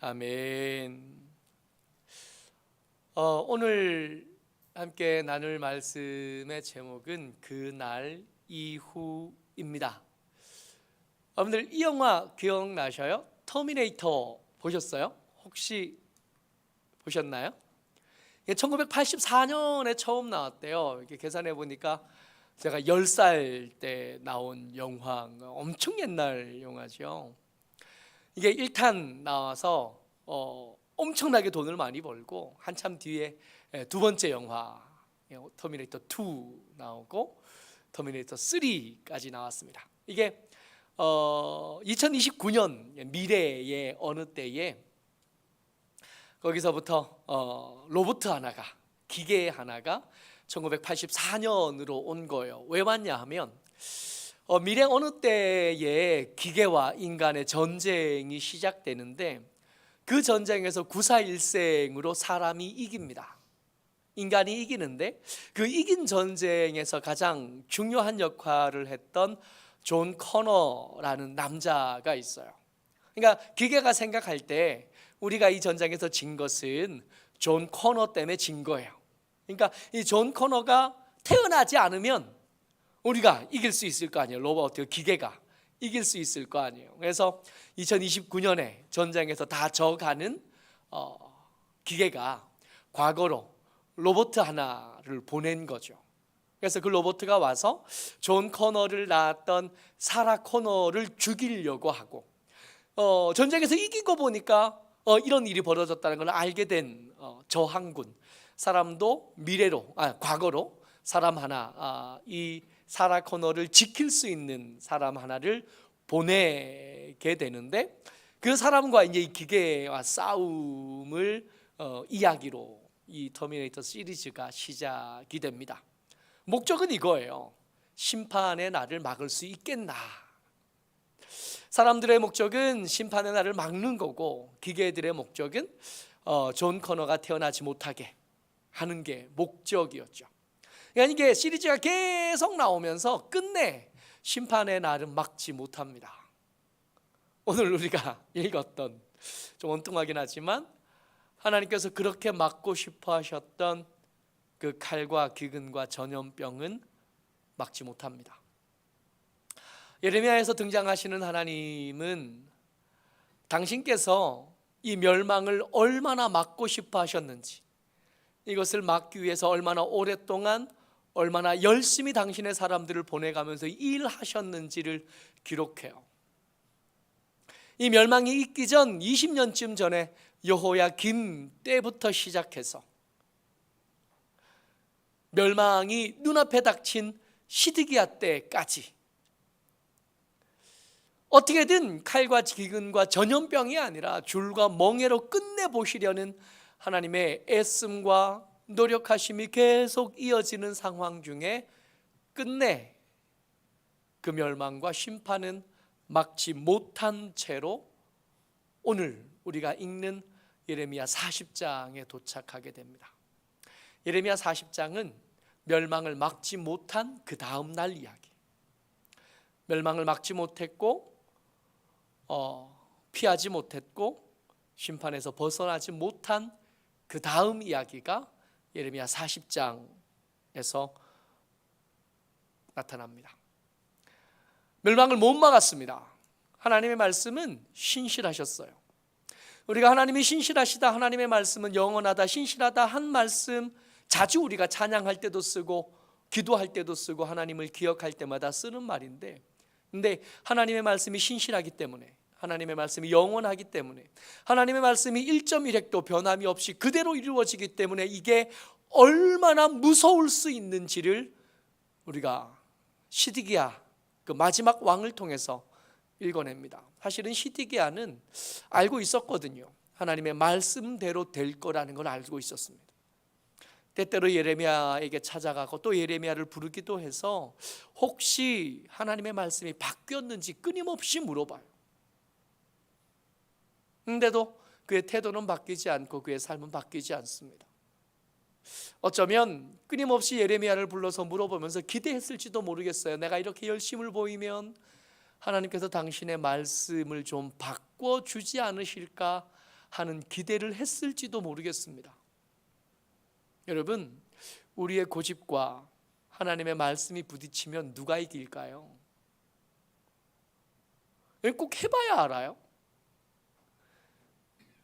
아멘. 오늘 함께 나눌 말씀의 제목은 그날 이후입니다. 여러분들 이 영화 기억나셔요? 터미네이터 보셨어요? 혹시 보셨나요? 1984년에 처음 나왔대요. 이렇게 계산해 보니까 제가 10살 때 나온 영화, 엄청 옛날 영화죠. 이게 1탄 나와서 엄청나게 돈을 많이 벌고 한참 뒤에 두 번째 영화 터미네이터 2 나오고 터미네이터 3까지 나왔습니다. 이게 2029년 미래의 어느 때에 거기서부터 로봇 하나가, 기계 하나가 1984년으로 온 거예요. 왜 왔냐 하면 미래 어느 때에 기계와 인간의 전쟁이 시작되는데 그 전쟁에서 941생으로 사람이 이깁니다. 인간이 이기는데 그 이긴 전쟁에서 가장 중요한 역할을 했던 존 커너라는 남자가 있어요. 그러니까 기계가 생각할 때 우리가 이 전쟁에서 진 것은 존 커너 때문에 진 거예요. 그러니까 이 존 커너가 태어나지 않으면 우리가 이길 수 있을 거 아니에요. 로봇, 기계가 이길 수 있을 거 아니에요. 그래서 2029년에 전쟁에서 다 져가는 기계가 과거로 로봇 하나를 보낸 거죠. 그래서 그 로봇가 와서 존 커너를 낳았던 사라 코너를 죽이려고 하고 전쟁에서 이기고 보니까 이런 일이 벌어졌다는 걸 알게 된 저항군 사람도 과거로 사람 하나, 이 사라 코너를 지킬 수 있는 사람 하나를 보내게 되는데 그 사람과 이제 이 기계와 싸움을 이야기로 이 터미네이터 시리즈가 시작이 됩니다. 목적은 이거예요. 심판의 날을 막을 수 있겠나? 사람들의 목적은 심판의 날을 막는 거고 기계들의 목적은 존 커너가 태어나지 못하게 하는 게 목적이었죠. 그러니까 이게 시리즈가 계속 나오면서 끝내 심판의 날은 막지 못합니다. 오늘 우리가 읽었던 좀 엉뚱하긴 하지만 하나님께서 그렇게 막고 싶어 하셨던 그 칼과 기근과 전염병은 막지 못합니다. 예레미야에서 등장하시는 하나님은 당신께서 이 멸망을 얼마나 막고 싶어 하셨는지, 이것을 막기 위해서 얼마나 오랫동안 얼마나 열심히 당신의 사람들을 보내가면서 일하셨는지를 기록해요. 이 멸망이 있기 전 20년쯤 전에 여호야김 때부터 시작해서 멸망이 눈앞에 닥친 시드기야 때까지 어떻게든 칼과 기근과 전염병이 아니라 줄과 멍에로 끝내보시려는 하나님의 애씀과 노력하심이 계속 이어지는 상황 중에 끝내 그 멸망과 심판은 막지 못한 채로 오늘 우리가 읽는 예레미야 40장에 도착하게 됩니다. 예레미야 40장은 멸망을 막지 못한 그 다음 날 이야기, 멸망을 막지 못했고 피하지 못했고 심판에서 벗어나지 못한 그 다음 이야기가 예레미야 40장에서 나타납니다. 멸망을 못 막았습니다. 하나님의 말씀은 신실하셨어요. 우리가 하나님이 신실하시다, 하나님의 말씀은 영원하다, 신실하다 한 말씀 자주 우리가 찬양할 때도 쓰고 기도할 때도 쓰고 하나님을 기억할 때마다 쓰는 말인데, 근데 하나님의 말씀이 신실하기 때문에, 하나님의 말씀이 영원하기 때문에, 하나님의 말씀이 1.1획도 변함이 없이 그대로 이루어지기 때문에 이게 얼마나 무서울 수 있는지를 우리가 시드기야 그 마지막 왕을 통해서 읽어냅니다. 사실은 시드기야는 알고 있었거든요. 하나님의 말씀대로 될 거라는 걸 알고 있었습니다. 때때로 예레미야에게 찾아가고 또 예레미야를 부르기도 해서 혹시 하나님의 말씀이 바뀌었는지 끊임없이 물어봐요. 근데도 그의 태도는 바뀌지 않고 그의 삶은 바뀌지 않습니다. 어쩌면 끊임없이 예레미야를 불러서 물어보면서 기대했을지도 모르겠어요. 내가 이렇게 열심을 보이면 하나님께서 당신의 말씀을 좀 바꿔주지 않으실까 하는 기대를 했을지도 모르겠습니다. 여러분, 우리의 고집과 하나님의 말씀이 부딪히면 누가 이길까요? 꼭 해봐야 알아요.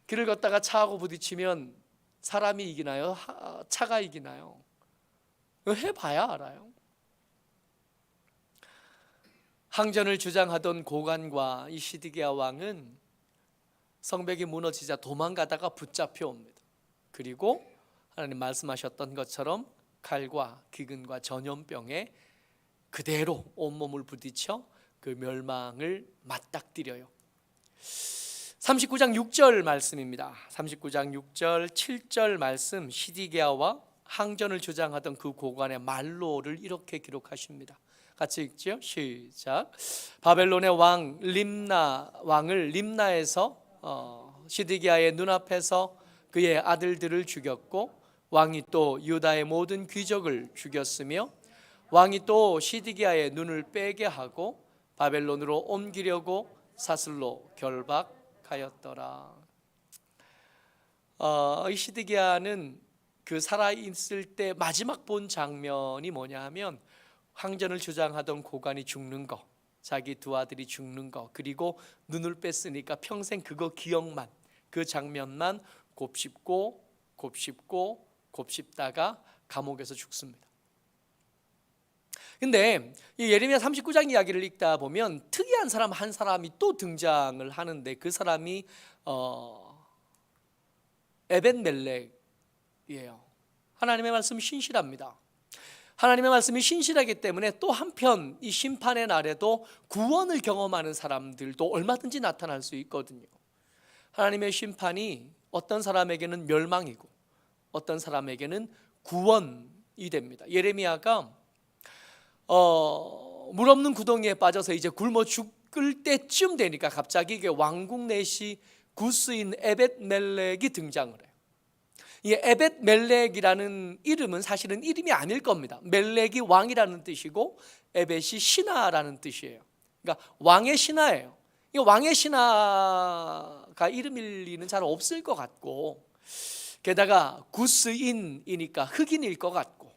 길을 걷다가 차하고 부딪히면 사람이 이기나요? 차가 이기나요? 해봐야 알아요. 항전을 주장하던 고관과 이 시드기야 왕은 성벽이 무너지자 도망가다가 붙잡혀 옵니다. 그리고 하나님 말씀하셨던 것처럼 칼과 기근과 전염병에 그대로 온몸을 부딪혀 그 멸망을 맞닥뜨려요. 39장 6절 말씀입니다. 39장 6절 7절 말씀, 시드기야와 항전을 주장하던 그 고관의 말로를 이렇게 기록하십니다. 같이 읽죠. 시작. 바벨론의 왕 림나 왕을 림나에서 시드기야의 눈앞에서 그의 아들들을 죽였고, 왕이 또 유다의 모든 귀족을 죽였으며, 왕이 또 시드기야의 눈을 빼게 하고 바벨론으로 옮기려고 사슬로 결박하였더라. 이 시드기야는 그 살아있을 때 마지막 본 장면이 뭐냐 하면, 항전을 주장하던 고관이 죽는 거, 자기 두 아들이 죽는 거, 그리고 눈을 뺐으니까 평생 그거 기억만, 그 장면만 곱씹고 곱씹다가 감옥에서 죽습니다. 근데 이 예레미야 39장 이야기를 읽다 보면 특이한 사람 한 사람이 또 등장을 하는데, 그 사람이 에벤멜렉이에요. 하나님의 말씀이 신실합니다. 하나님의 말씀이 신실하기 때문에 또 한편 이 심판의 날에도 구원을 경험하는 사람들도 얼마든지 나타날 수 있거든요. 하나님의 심판이 어떤 사람에게는 멸망이고 어떤 사람에게는 구원이 됩니다. 예레미야가 물 없는 구덩이에 빠져서 이제 굶어 죽을 때쯤 되니까 갑자기 이게 왕궁 내시 구스인 에벳멜렉이 등장을 해요. 이 에벳멜렉이라는 이름은 사실은 이름이 아닐 겁니다. 멜렉이 왕이라는 뜻이고 에벳이 신하라는 뜻이에요. 그러니까 왕의 신하예요. 이 왕의 신하가 이름일 리는 잘 없을 것 같고, 게다가 구스인이니까 흑인일 것 같고,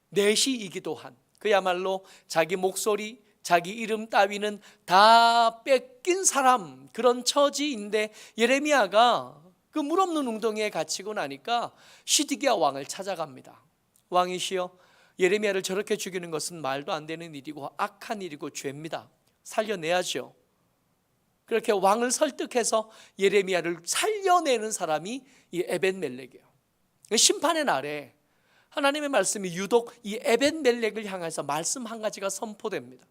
내시이기도 한, 그야말로 자기 목소리, 자기 이름 따위는 다 뺏긴 사람, 그런 처지인데, 예레미야가 그 물 없는 웅덩이에 갇히고 나니까 시드기야 왕을 찾아갑니다. 왕이시여, 예레미야를 저렇게 죽이는 것은 말도 안 되는 일이고 악한 일이고 죄입니다. 살려내야죠. 그렇게 왕을 설득해서 예레미야를 살려내는 사람이 이 에벤멜렉이에요. 심판의 날에 하나님의 말씀이 유독 이 에벤멜렉을 향해서 말씀 한 가지가 선포됩니다.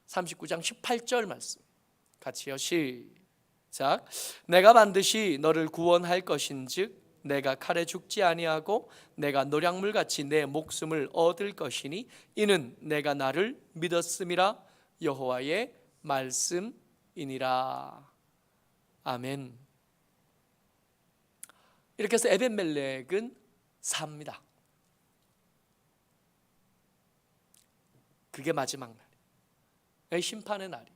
39장 18절 말씀 같이요. 시작. 내가 반드시 너를 구원할 것인즉 내가 칼에 죽지 아니하고 내가 노략물같이 내 목숨을 얻을 것이니 이는 내가 나를 믿었음이라 여호와의 말씀이니라. 아멘. 이렇게 해서 에벤멜렉은 삽니다. 그게 마지막 날이에요. 심판의 날이.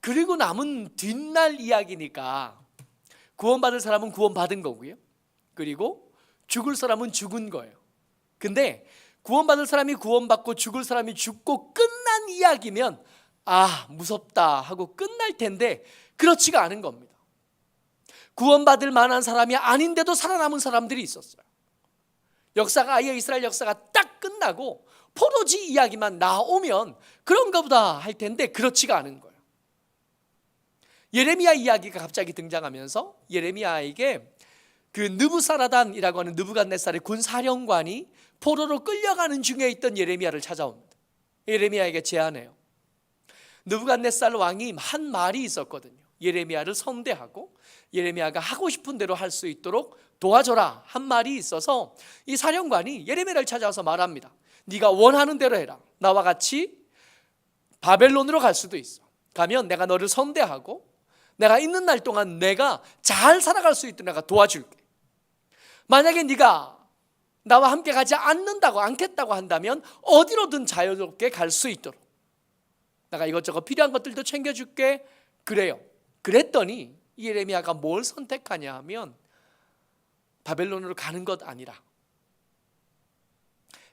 그리고 남은 뒷날 이야기니까 구원받을 사람은 구원받은 거고요. 그리고 죽을 사람은 죽은 거예요. 근데 구원받을 사람이 구원받고 죽을 사람이 죽고 끝난 이야기면 아, 무섭다 하고 끝날 텐데 그렇지가 않은 겁니다. 구원받을 만한 사람이 아닌데도 살아남은 사람들이 있었어요. 역사가 아예 이스라엘 역사가 딱 끝나고 포로지 이야기만 나오면 그런가 보다 할 텐데 그렇지가 않은 거예요. 예레미야 이야기가 갑자기 등장하면서 예레미야에게 그 느부사라단이라고 하는 느부갓네살의 군사령관이 포로로 끌려가는 중에 있던 예레미야를 찾아옵니다. 예레미야에게 제안해요. 느부갓네살 왕이 한 말이 있었거든요. 예레미야를 선대하고 예레미야가 하고 싶은 대로 할 수 있도록 도와줘라 한 말이 있어서 이 사령관이 예레미야를 찾아와서 말합니다. 네가 원하는 대로 해라. 나와 같이 바벨론으로 갈 수도 있어. 가면 내가 너를 선대하고 내가 있는 날 동안 내가 잘 살아갈 수 있도록 내가 도와줄게. 만약에 네가 나와 함께 가지 않겠다고 한다면 어디로든 자유롭게 갈 수 있도록 내가 이것저것 필요한 것들도 챙겨줄게. 그래요. 그랬더니 예레미야가 뭘 선택하냐 하면 바벨론으로 가는 것 아니라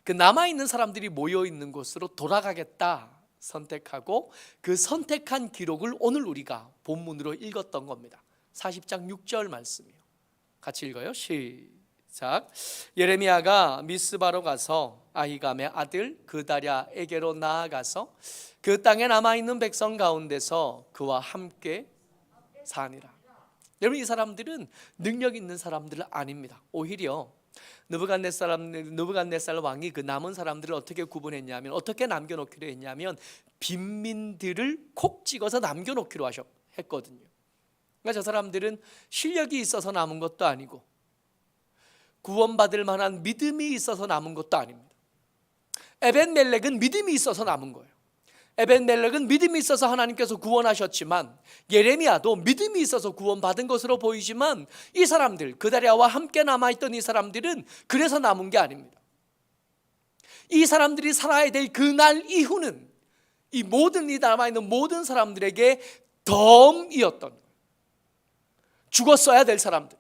그 남아있는 사람들이 모여있는 곳으로 돌아가겠다 선택하고, 그 선택한 기록을 오늘 우리가 본문으로 읽었던 겁니다. 40장 6절 말씀이요. 같이 읽어요. 시작. 예레미야가 미스바로 가서 아히감의 아들 그다랴에게로 나아가서 그 땅에 남아있는 백성 가운데서 그와 함께 사니라. 여러분, 이 사람들은 능력 있는 사람들 아닙니다. 오히려 느부갓네살 왕이 그 남은 사람들을 어떻게 구분했냐면, 어떻게 남겨놓기로 했냐면 빈민들을 콕 찍어서 남겨놓기로 했거든요. 그러니까 저 사람들은 실력이 있어서 남은 것도 아니고 구원받을 만한 믿음이 있어서 남은 것도 아닙니다. 에벤멜렉은 믿음이 있어서 남은 거예요. 에벤멜렉은 믿음이 있어서 하나님께서 구원하셨지만, 예레미야도 믿음이 있어서 구원받은 것으로 보이지만, 이 사람들, 그다랴와 함께 남아있던 이 사람들은 그래서 남은 게 아닙니다. 이 사람들이 살아야 될 그날 이후는 이 남아있는 모든 사람들에게 덤이었던 거예요. 죽었어야 될 사람들,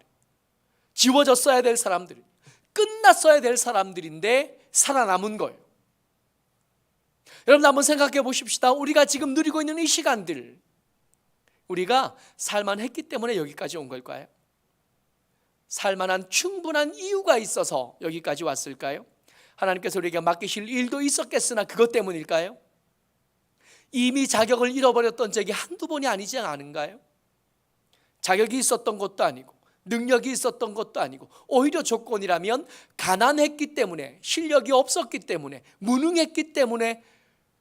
지워졌어야 될 사람들, 끝났어야 될 사람들인데 살아남은 거예요. 여러분, 한번 생각해 보십시다. 우리가 지금 누리고 있는 이 시간들, 우리가 살만했기 때문에 여기까지 온 걸까요? 살만한 충분한 이유가 있어서 여기까지 왔을까요? 하나님께서 우리에게 맡기실 일도 있었겠으나 그것 때문일까요? 이미 자격을 잃어버렸던 적이 한두 번이 아니지 않은가요? 자격이 있었던 것도 아니고 능력이 있었던 것도 아니고, 오히려 조건이라면 가난했기 때문에, 실력이 없었기 때문에, 무능했기 때문에,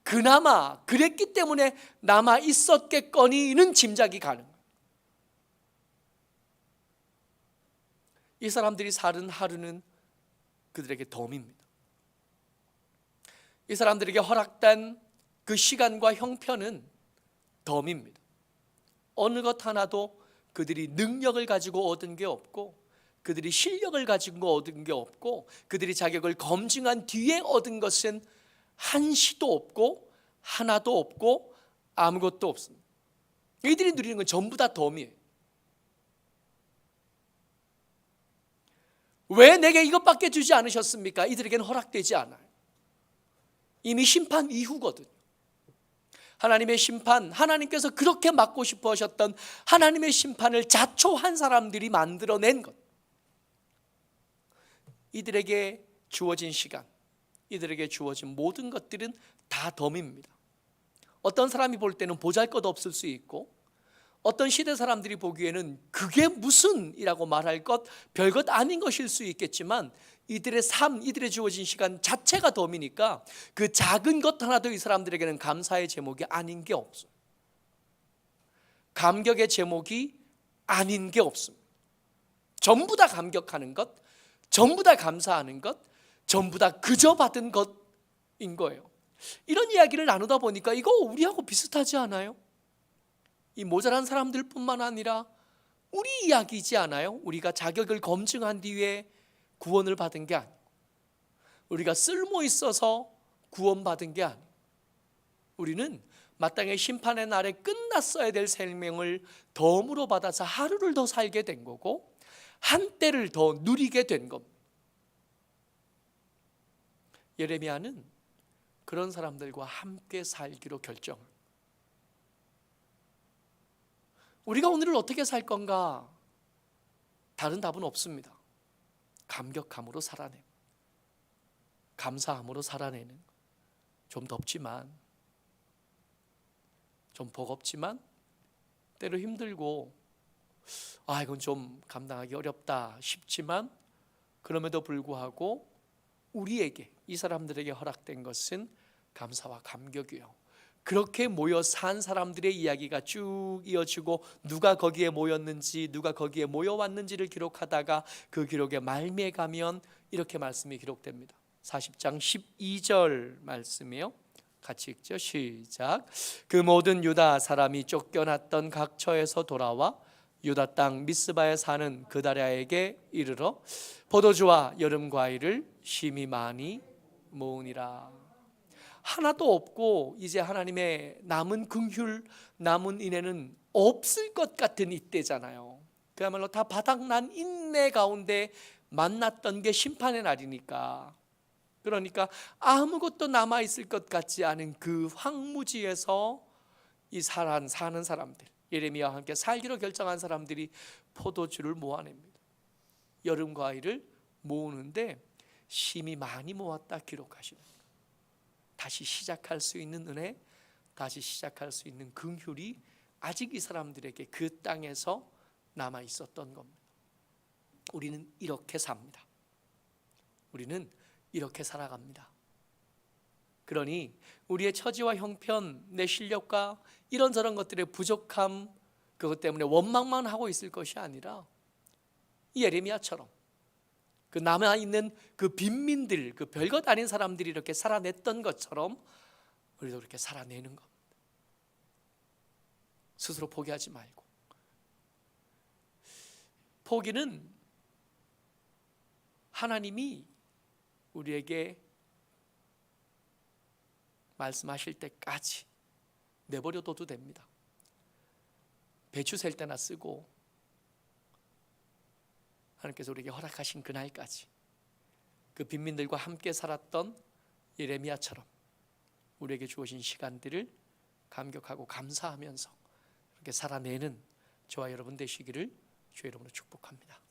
그나마 그랬기 때문에 남아 있었겠거니는 짐작이 가능해요. 이 사람들이 사는 하루는 그들에게 덤입니다. 이 사람들에게 허락된 그 시간과 형편은 덤입니다. 어느 것 하나도 그들이 능력을 가지고 얻은 게 없고, 그들이 실력을 가지고 얻은 게 없고, 그들이 자격을 검증한 뒤에 얻은 것은 한시도 없고 하나도 없고 아무것도 없습니다. 이들이 누리는 건 전부 다 덤이에요. 왜 내게 이것밖에 주지 않으셨습니까? 이들에게는 허락되지 않아요. 이미 심판 이후거든요. 하나님의 심판, 하나님께서 그렇게 막고 싶어 하셨던 하나님의 심판을 자초한 사람들이 만들어낸 것, 이들에게 주어진 시간, 이들에게 주어진 모든 것들은 다 덤입니다. 어떤 사람이 볼 때는 보잘것없을 수 있고, 어떤 시대 사람들이 보기에는 그게 무슨 이라고 말할 것, 별것 아닌 것일 수 있겠지만, 이들의 삶, 이들의 주어진 시간 자체가 덤이니까 그 작은 것 하나도 이 사람들에게는 감사의 제목이 아닌 게 없어요. 감격의 제목이 아닌 게 없습니다. 전부 다 감격하는 것, 전부 다 감사하는 것, 전부 다 그저 받은 것인 거예요. 이런 이야기를 나누다 보니까 이거 우리하고 비슷하지 않아요? 이 모자란 사람들 뿐만 아니라 우리 이야기이지 않아요? 우리가 자격을 검증한 뒤에 구원을 받은 게 아니고, 우리가 쓸모 있어서 구원받은 게 아니고, 우리는 마땅히 심판의 날에 끝났어야 될 생명을 덤으로 받아서 하루를 더 살게 된 거고, 한때를 더 누리게 된 겁니다. 예레미야는 그런 사람들과 함께 살기로 결정을. 우리가 오늘을 어떻게 살 건가? 다른 답은 없습니다. 감격함으로 살아내고 감사함으로 살아내는, 좀 덥지만, 좀 버겁지만, 때로 힘들고 이건 좀 감당하기 어렵다 싶지만, 그럼에도 불구하고 우리에게, 이 사람들에게 허락된 것은 감사와 감격이요. 그렇게 모여 산 사람들의 이야기가 쭉 이어지고, 누가 거기에 모였는지, 누가 거기에 모여왔는지를 기록하다가 그 기록에 말미에 가면 이렇게 말씀이 기록됩니다. 40장 12절 말씀이요. 같이 읽죠. 시작. 그 모든 유다 사람이 쫓겨났던 각 처에서 돌아와 유다 땅 미스바에 사는 그다랴에게 이르러 포도주와 여름 과일을 심히 많이 모으니라. 하나도 없고 이제 하나님의 남은 긍휼, 남은 인애는 없을 것 같은 이때잖아요. 그야말로 다 바닥난 인내 가운데 만났던 게 심판의 날이니까. 그러니까 아무것도 남아있을 것 같지 않은 그 황무지에서 이 사는 사람들, 예레미야와 함께 살기로 결정한 사람들이 포도주를 모아냅니다. 여름 과일을 모으는데 심히 많이 모았다 기록하시는 거예요. 다시 시작할 수 있는 은혜, 다시 시작할 수 있는 긍휼이 아직 이 사람들에게 그 땅에서 남아 있었던 겁니다. 우리는 이렇게 삽니다. 우리는 이렇게 살아갑니다. 그러니 우리의 처지와 형편, 내 실력과 이런저런 것들의 부족함, 그것 때문에 원망만 하고 있을 것이 아니라 이 예레미야처럼 그 남아있는 그 빈민들, 그 별것 아닌 사람들이 이렇게 살아냈던 것처럼 우리도 그렇게 살아내는 겁니다. 스스로 포기하지 말고. 포기는 하나님이 우리에게 말씀하실 때까지 내버려둬도 됩니다. 배추 셀 때나 쓰고 하나님께서 우리에게 허락하신 그날까지 그 빈민들과 함께 살았던 예레미야처럼 우리에게 주어진 시간들을 감격하고 감사하면서 이렇게 살아내는 저와 여러분 되시기를 주의 이름으로 축복합니다.